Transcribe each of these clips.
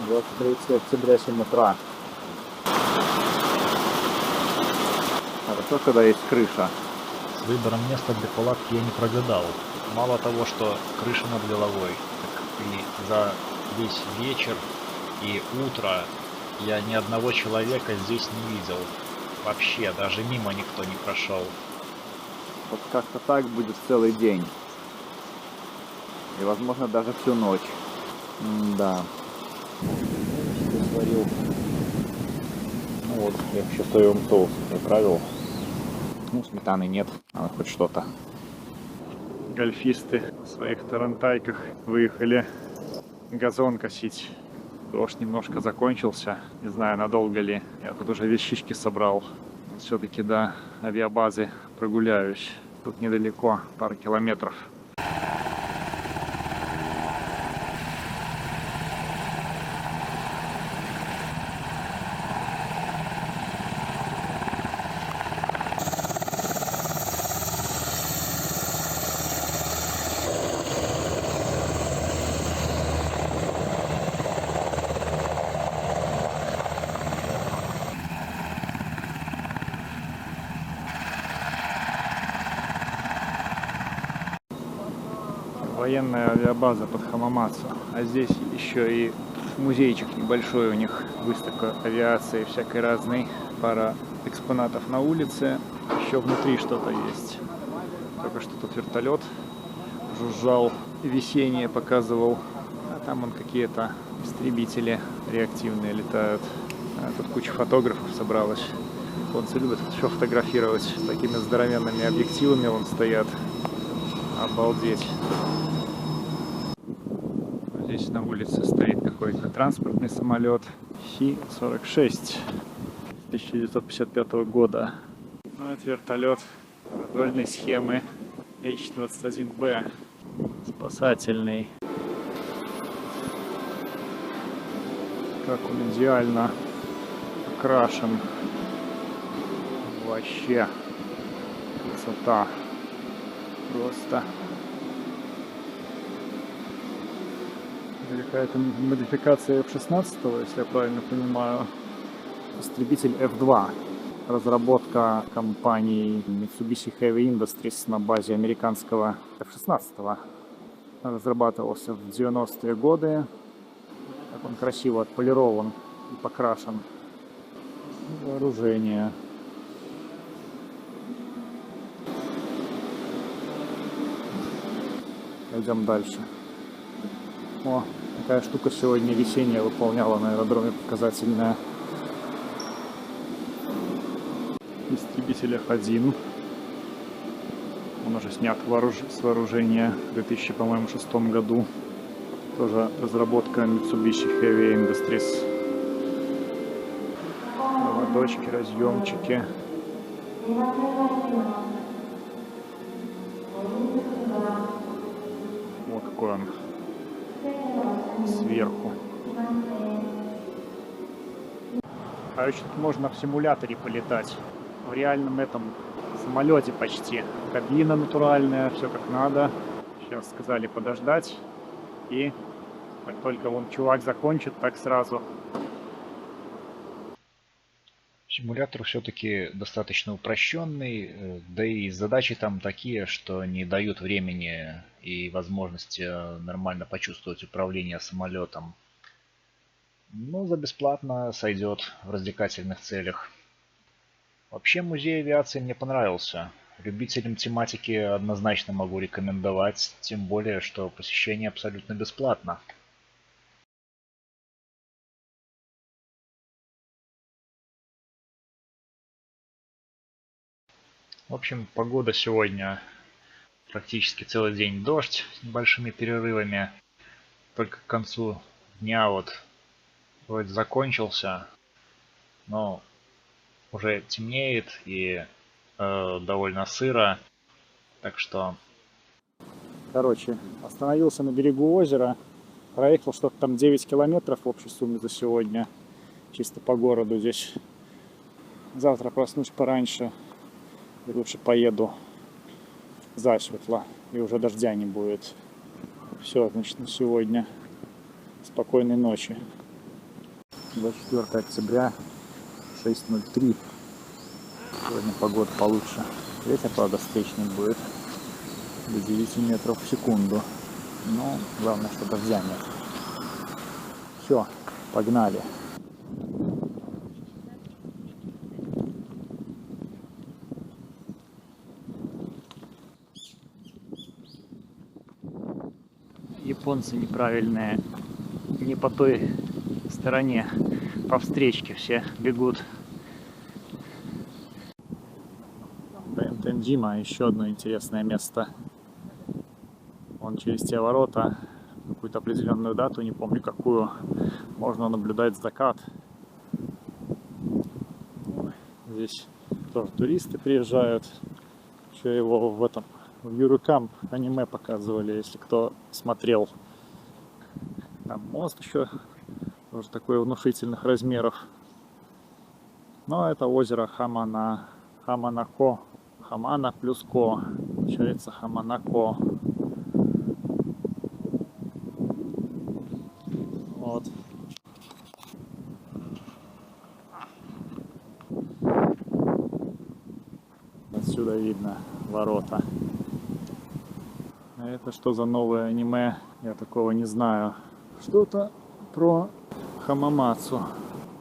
23 октября, 7 утра. Хорошо, когда есть крыша. С выбором места для палатки я не прогадал. Мало того, что крыша над головой, так и за весь вечер и утро я ни одного человека здесь не видел. Вообще, даже мимо никто не прошел. Вот как-то так будет целый день. И, возможно, даже всю ночь. Да. Сварил. Ну вот, я в шестовом соус приправил. Ну, сметаны нет, надо хоть что-то. Гольфисты в своих тарантайках выехали газон косить. Дождь немножко закончился. Не знаю, надолго ли. Я тут уже вещички собрал. Все-таки до авиабазы прогуляюсь. Тут недалеко, пару километров. Военная авиабаза под Хамамацу. А здесь еще и музейчик небольшой у них. Выставка авиации всякой разной. Пара экспонатов на улице. Еще внутри что-то есть. Только что тут вертолет жужжал. Весеннее показывал. А там вон какие-то истребители реактивные летают. А тут куча фотографов собралась. Японцы любят еще фотографировать. С такими здоровенными объективами вон стоят. Обалдеть. Здесь на улице стоит какой-то транспортный самолет Си-46 1955 года. Ну, это вертолет продольной схемы H-21B. Спасательный. Как он идеально окрашен. Вообще красота. Просто. Какая-то модификация F-16, если я правильно понимаю. Истребитель F-2. Разработка компании Mitsubishi Heavy Industries на базе американского F-16. Разрабатывался в 90-е годы. Как он красиво отполирован и покрашен. Вооружение. Пойдем дальше. О, такая штука сегодня весенняя выполняла на аэродроме, показательная. Истребитель F1. Он уже снят с вооружения в 2006 году. Тоже разработка Mitsubishi Heavy Industries. Проводочки, разъемчики. Вот какой он сверху. Короче, тут можно в симуляторе полетать. В реальном этом самолете почти. Кабина натуральная, все как надо. Сейчас сказали подождать. И как только вон чувак закончит, так сразу. Симулятор все-таки достаточно упрощенный, да и задачи там такие, что не дают времени и возможности нормально почувствовать управление самолетом. Ну, за бесплатно сойдет в развлекательных целях. Вообще музей авиации мне понравился. Любителям тематики однозначно могу рекомендовать, тем более, что посещение абсолютно бесплатно. В общем, погода сегодня практически целый день дождь с небольшими перерывами. Только к концу дня вот вроде закончился, но уже темнеет и довольно сыро, так что... Короче, остановился на берегу озера, проехал что-то там 9 километров в общей сумме за сегодня, чисто по городу здесь. Завтра проснусь пораньше и лучше поеду засветло, и уже дождя не будет. Все, значит, на сегодня. Спокойной ночи. 24 октября, 6:03. Сегодня погода получше. Ветер, правда, встречный будет до 9 метров в секунду. Но главное, что дождя нет. Все, погнали. Японцы неправильные, не по той стороне, по встречке все бегут. Тенджима, еще одно интересное место. Вон через те ворота, какую-то определенную дату, не помню какую, можно наблюдать закат. Здесь тоже туристы приезжают. Еще его в этом в Юрукамп аниме показывали, если кто смотрел. Там мост еще тоже такой внушительных размеров. Но это озеро Хаманако. Хамана плюс Ко. Получается Хаманако. Вот. Отсюда видно ворота. А это что за новое аниме? Я такого не знаю. Что-то про Хамамацу.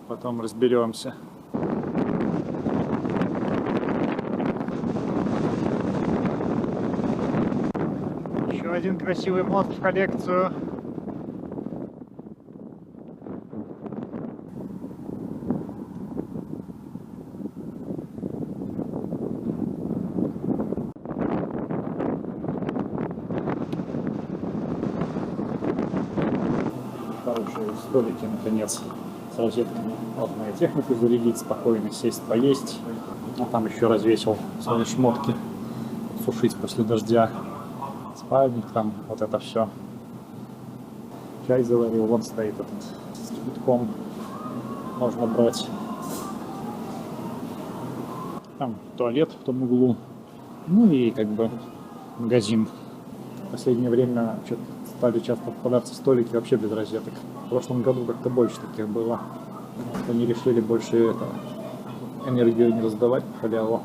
Потом разберемся. Еще один красивый мост в коллекцию. Хорошие столики, наконец, с розетками. Вот моя технику зарядить, спокойно сесть, поесть. А там еще развесил свои шмотки, сушить после дождя. Спальник там, вот это все. Чай заварил, вон стоит этот с кипятком. Можно брать. Там туалет в том углу. Ну и как бы магазин. В последнее время что-то стали часто попадаться столики вообще без розеток. В прошлом году как-то больше таких было. Они решили больше энергию не раздавать по халяву.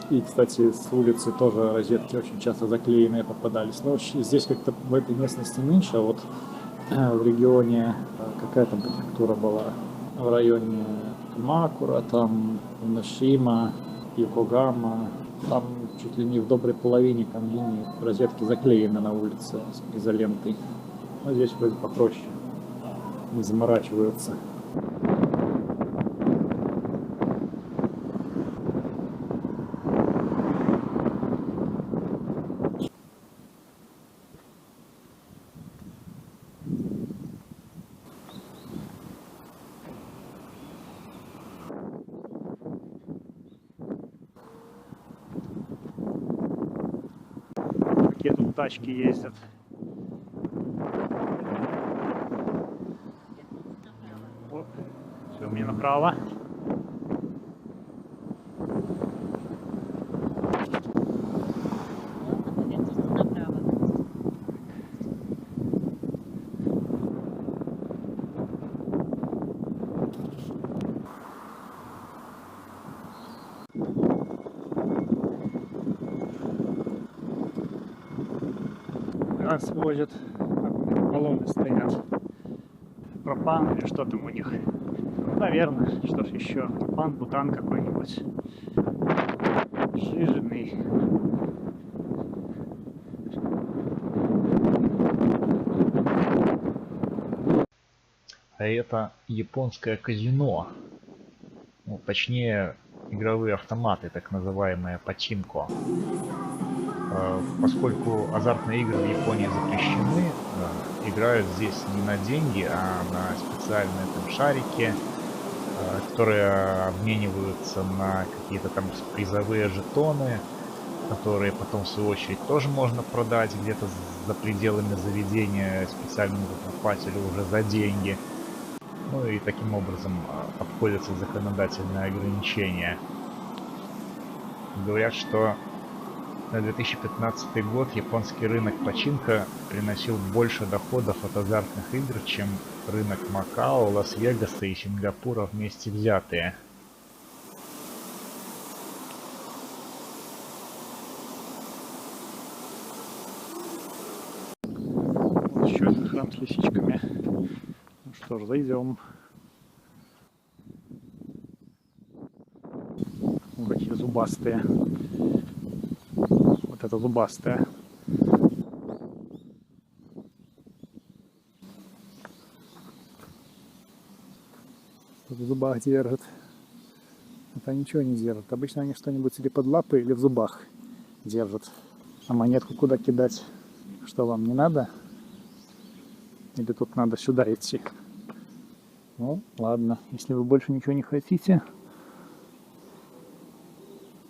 И, кстати, с улицы тоже розетки очень часто заклеенные попадались. Но здесь как-то в этой местности меньше, а вот в регионе какая там префектура была? В районе Макура, там Нашима, Йокогама, там чуть ли не в доброй половине камней розетки заклеены на улице изолентой. Но здесь вроде попроще, не заморачиваются. Какие тут тачки ездят. Оп. Все, мне направо. Газ возят, колонны стоят. Пропан или что там у них? Ну, наверное, что ж еще? Пропан, бутан какой-нибудь. Жиженый. А это японское казино. Ну, точнее, игровые автоматы, так называемые пачинко. Поскольку азартные игры в Японии запрещены, играют здесь не на деньги, а на специальные там шарики, которые обмениваются на какие-то там призовые жетоны, которые потом в свою очередь тоже можно продать где-то за пределами заведения специальному покупателю уже за деньги. Ну и таким образом обходятся законодательные ограничения. Говорят, что На 2015 год японский рынок починка приносил больше доходов от азартных игр, чем рынок Макао, Лас-Вегаса и Сингапура вместе взятые. Вот еще один храм с лисичками. Ну что ж, зайдем. Вот какие зубастые. Вот это зубастая. В зубах держит. Это ничего не держит. Обычно они что-нибудь или под лапы, или в зубах держат. А монетку куда кидать? Что вам не надо? Или тут надо сюда идти? Ну, ладно. Если вы больше ничего не хотите,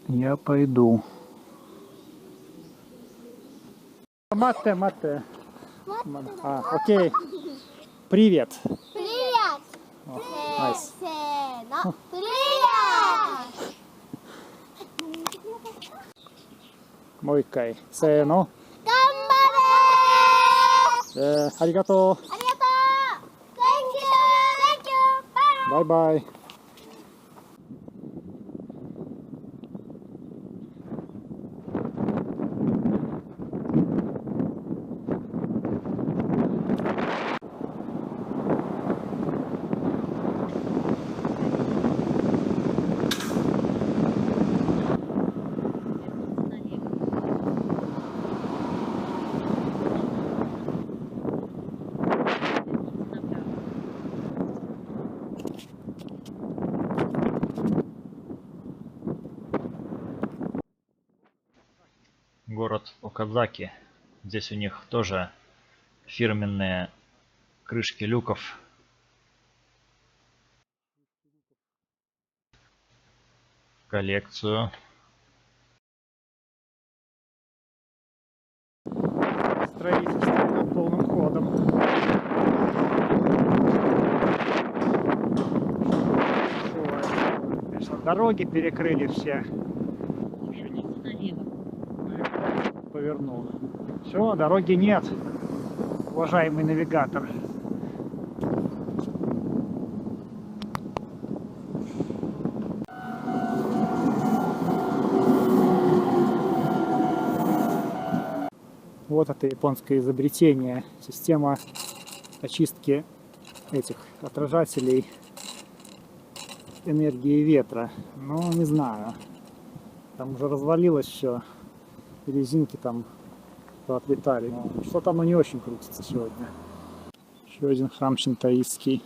я пойду. Матте, матте. А, окей. Привет. Привет! О, найс. Привет! Мойкай. Сено. Гамбаре! Аригато. Аригато! Thank you! Thank you! Bye! Бай-бай. Город Оказаки. Здесь у них тоже фирменные крышки люков. В коллекцию. Строительство полным ходом. Конечно, дороги перекрыли все. Повернул. Все, дороги нет, уважаемый навигатор. Вот это японское изобретение. Система очистки этих отражателей энергии ветра. Ну, не знаю. Там уже развалилось все. Резинки там поотлетали. Но что-то оно не очень крутится сегодня. Еще один храм шинтоистский.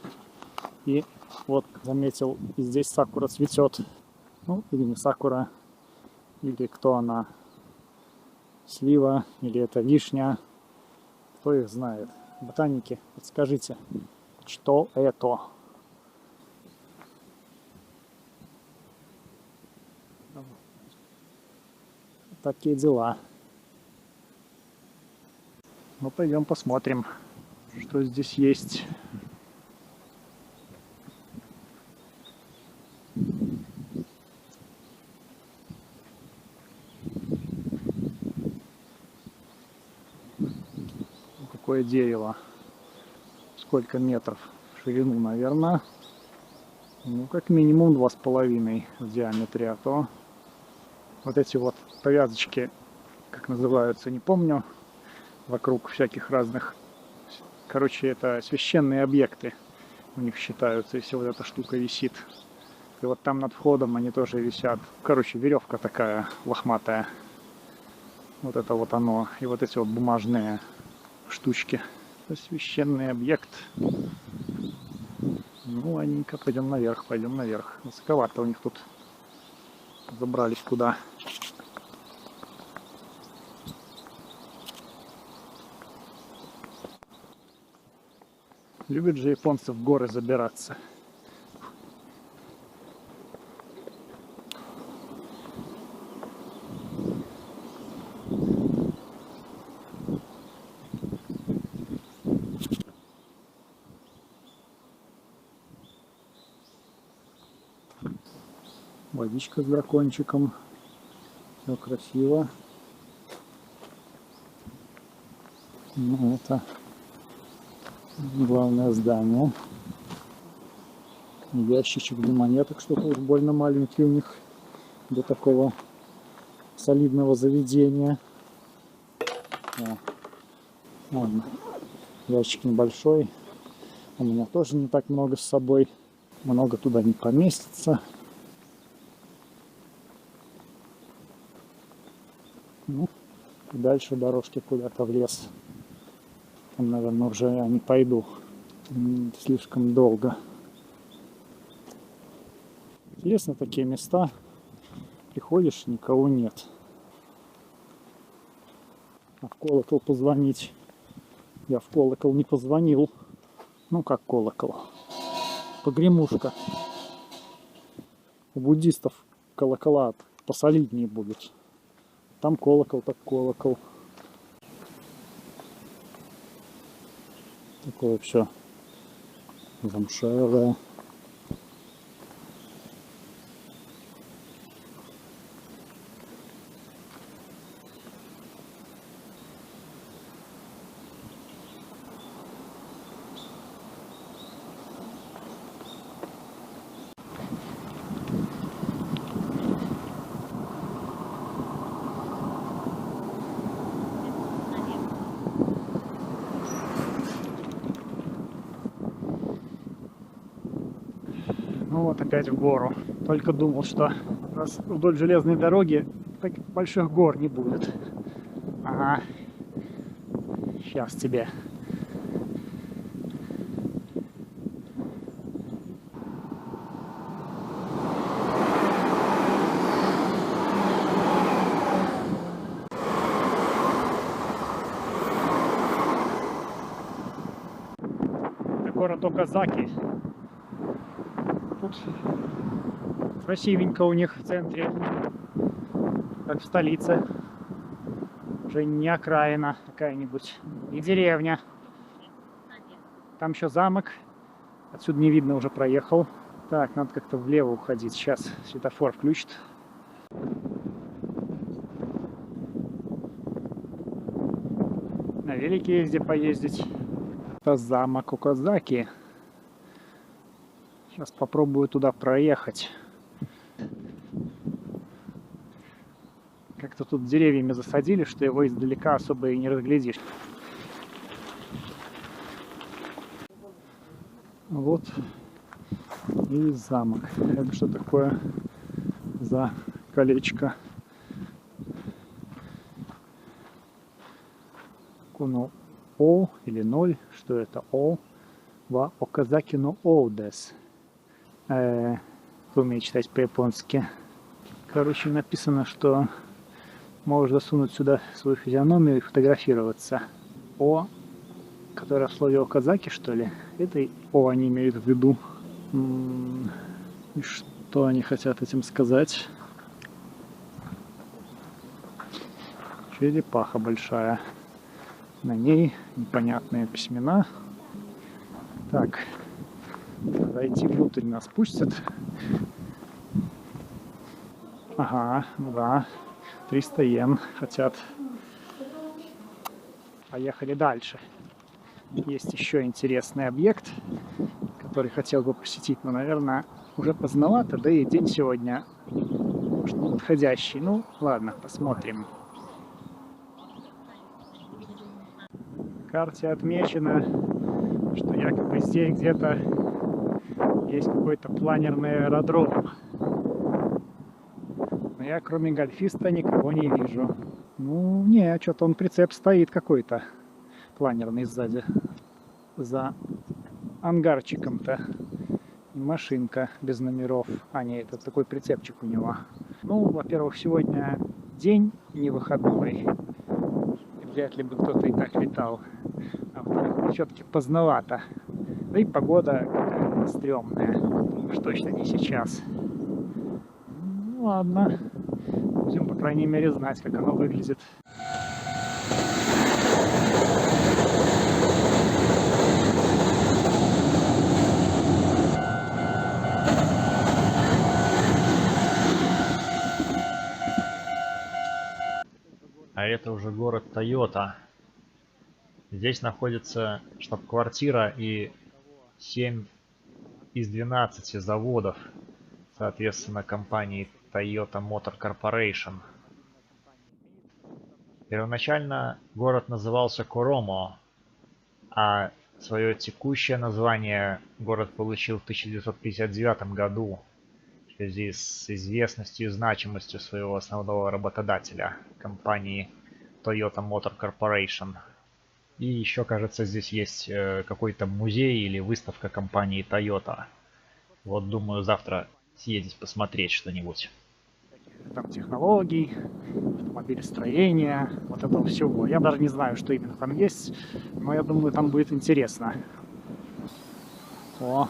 И вот, заметил, и здесь сакура цветет. Ну, или не сакура, или кто она. Слива, или это вишня. Кто их знает? Ботаники, подскажите, что это? Такие дела. Ну, пойдем посмотрим, что здесь есть. Какое дерево. Сколько метров в ширину, наверное. Ну, как минимум 2,5 в диаметре, а то вот эти вот повязочки, как называются, не помню, вокруг всяких разных. Короче, это священные объекты у них считаются, если вот эта штука висит. И вот там над входом они тоже висят. Короче, веревка такая лохматая. Вот это вот оно. И вот эти вот бумажные штучки. Это священный объект. Ну, ладненько, пойдем наверх, пойдем наверх. Высоковато у них тут. Забрались куда. Любят же японцы в горы забираться. Водичка с дракончиком. Все красиво. Ну, это главное здание. Ящичек для монеток, что-то уж больно маленький у них для такого солидного заведения. О, ладно, ящик небольшой. У меня тоже не так много с собой. Много туда не поместится. Ну, и дальше дорожки куда-то в лес. Там, наверное, уже я не пойду. Слишком долго. Интересно, такие места. Приходишь, никого нет. А в колокол позвонить. Я в колокол не позвонил. Ну, как колокол. Погремушка. У буддистов колокола посолиднее будут. Там колокол, так колокол. Такое все замшелое. Ну вот опять в гору. Только думал, что раз вдоль железной дороги так больших гор не будет. Ага. Сейчас тебе. Это город Оказаки. Тут красивенько у них в центре, как в столице. Уже не окраина какая-нибудь, и деревня. Там еще замок. Отсюда не видно, уже проехал. Так, надо как-то влево уходить. Сейчас светофор включит. На велике есть где поездить. Это замок Оказаки. Сейчас попробую туда проехать. Как-то тут деревьями засадили, что его издалека особо и не разглядишь. Вот и замок. Это что такое за колечко? Куно О или 0. Что это? О. Ва Оказаки но Оудес. Кто умеет читать по-японски. Короче, написано, что можешь засунуть сюда свою физиономию и фотографироваться. О, которое в слове Оказаки, что ли? Это О они имеют в виду. И что они хотят этим сказать? Черепаха большая. На ней непонятные письмена. Так. Зайти внутрь нас пустят. Ага, ну да. 300 йен хотят. Поехали дальше. Есть еще интересный объект, который хотел бы посетить, но, наверное, уже поздновато, да и день сегодня может, не подходящий. Ну, ладно, посмотрим. В карте отмечено, что якобы здесь где-то есть какой-то планерный аэродром. Но я кроме гольфиста никого не вижу. Ну, не, что-то он прицеп стоит какой-то планерный сзади. За ангарчиком-то. И машинка без номеров. А, нет, это такой прицепчик у него. Ну, во-первых, сегодня день не выходной. Вряд ли бы кто-то и так летал. А во-вторых, все-таки поздновато. Да и погода какая-то стрёмная. Уж точно не сейчас. Ну, ладно. Будем, по крайней мере, знать, как оно выглядит. А это уже город Тойота. Здесь находится штаб-квартира и 7 из 12 заводов, соответственно, компании Toyota Motor Corporation. Первоначально город назывался Коромо, а свое текущее название город получил в 1959 году в связи с известностью и значимостью своего основного работодателя, компании Toyota Motor Corporation. И еще, кажется, здесь есть какой-то музей или выставка компании Toyota. Вот думаю завтра съездить посмотреть что-нибудь. Там технологий, автомобилестроения, вот этого всего. Я даже не знаю, что именно там есть, но я думаю, там будет интересно. О,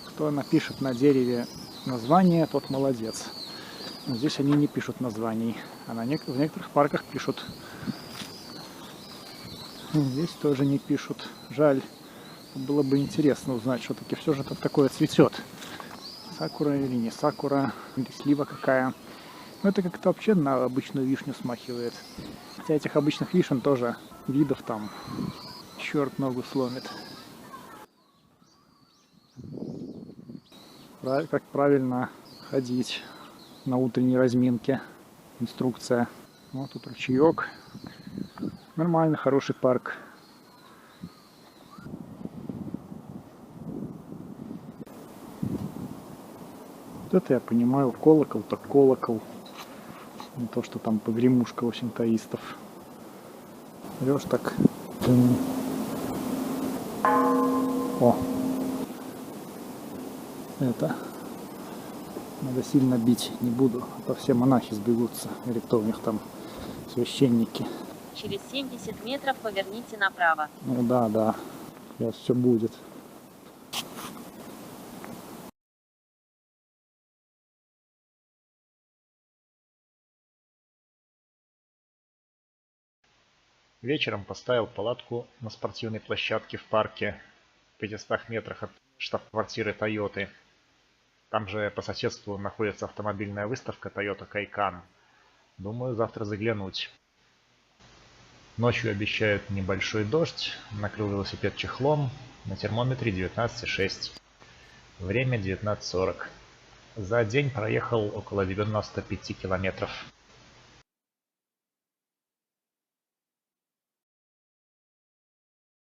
кто напишет на дереве название, тот молодец. Но здесь они не пишут названий, а в некоторых парках пишут. Здесь тоже не пишут. Жаль. Было бы интересно узнать, что таки все же это такое цветет. Сакура или не сакура, или слива какая. Но это как-то вообще на обычную вишню смахивает. Хотя этих обычных вишен тоже видов там черт ногу сломит. Как правильно ходить на утренней разминке. Инструкция. Вот тут ручеек. Нормально, хороший парк. Вот это я понимаю, колокол так колокол. Не то, что там погремушка у синтоистов. Берешь так. О! Это. Надо сильно бить не буду, а то все монахи сбегутся. Или кто у них там, священники. Через 70 метров поверните направо. Ну да, да. Сейчас все будет. Вечером поставил палатку на спортивной площадке в парке в 500 метрах от штаб-квартиры Тойоты. Там же по соседству находится автомобильная выставка Toyota Kaykan. Думаю, завтра заглянуть. Ночью обещают небольшой дождь. Накрыл велосипед чехлом. На термометре 19,6. Время 19:40. За день проехал около 95 километров.